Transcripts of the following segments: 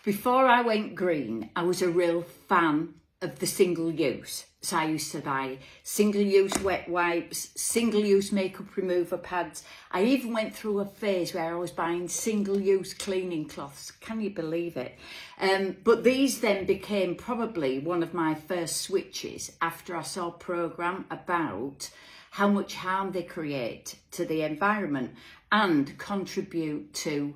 Before I went green, I was a real fan of the single use. So I used to buy single-use wet wipes, single-use makeup remover pads. I even went through a phase where I was buying single-use cleaning cloths. Can you believe it? But these then became probably one of my first switches after I saw a programme about how much harm they create to the environment and contribute to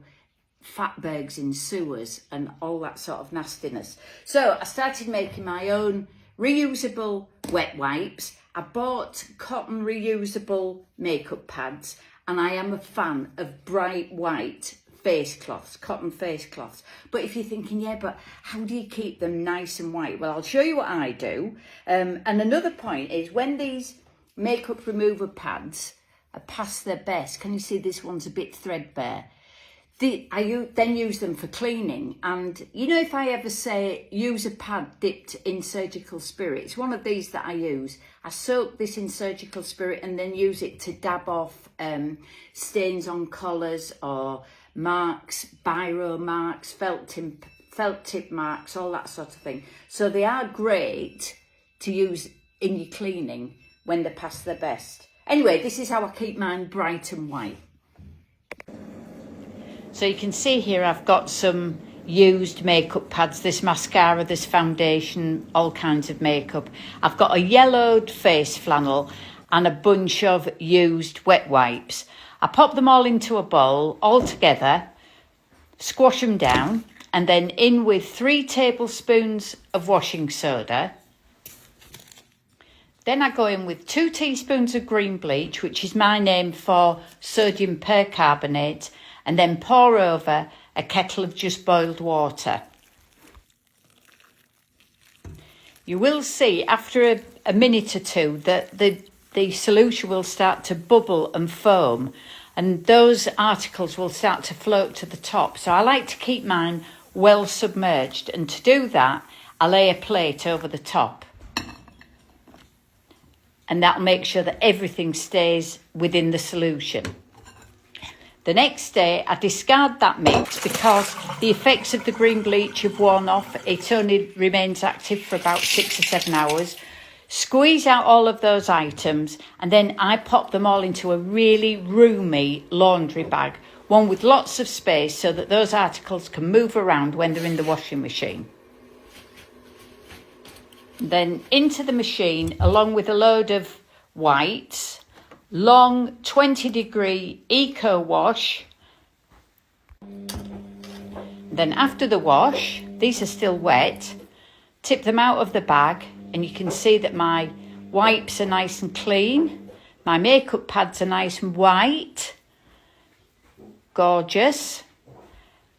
fatbergs in sewers and all that sort of nastiness. So I started making my own reusable wet wipes. I bought cotton reusable makeup pads, and I am a fan of bright white face cloths, cotton face cloths. But if you're thinking, yeah, but how do you keep them nice and white? Well, I'll show you what I do. And another point is when these makeup remover pads are past their best, can you see this one's a bit threadbare? I then use them for cleaning, and you know, if I ever say use a pad dipped in surgical spirit, it's one of these that I use. I soak this in surgical spirit and then use it to dab off stains on collars or marks, biro marks, felt tip marks, all that sort of thing. So they are great to use in your cleaning when they're past their best. Anyway, this is how I keep mine bright and white. So you can see here I've got some used makeup pads, this mascara, this foundation, all kinds of makeup. I've got a yellowed face flannel and a bunch of used wet wipes. I pop them all into a bowl, all together, squash them down, and then in with 3 tablespoons of washing soda. Then I go in with 2 teaspoons of green bleach, which is my name for sodium percarbonate, and then pour over a kettle of just boiled water. You will see after a minute or two that the solution will start to bubble and foam, and those articles will start to float to the top. So I like to keep mine well submerged, and to do that I lay a plate over the top, and that'll make sure that everything stays within the solution. The next day, I discard that mix because the effects of the green bleach have worn off. It only remains active for about 6 or 7 hours. Squeeze out all of those items, and then I pop them all into a really roomy laundry bag, one with lots of space so that those articles can move around when they're in the washing machine. Then into the machine, along with a load of whites, long 20-degree eco wash. Then after the wash, these are still wet, tip them out of the bag, and you can see that my wipes are nice and clean. My makeup pads are nice and white. Gorgeous.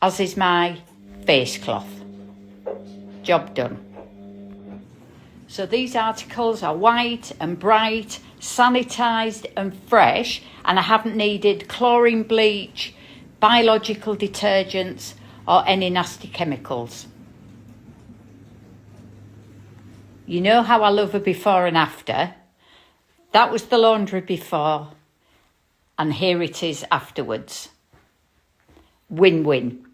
As is my face cloth. Job done. So these articles are white and bright, sanitised and fresh, and I haven't needed chlorine bleach, biological detergents or any nasty chemicals. You know how I love a before and after. That was the laundry before, and here it is afterwards. Win-win.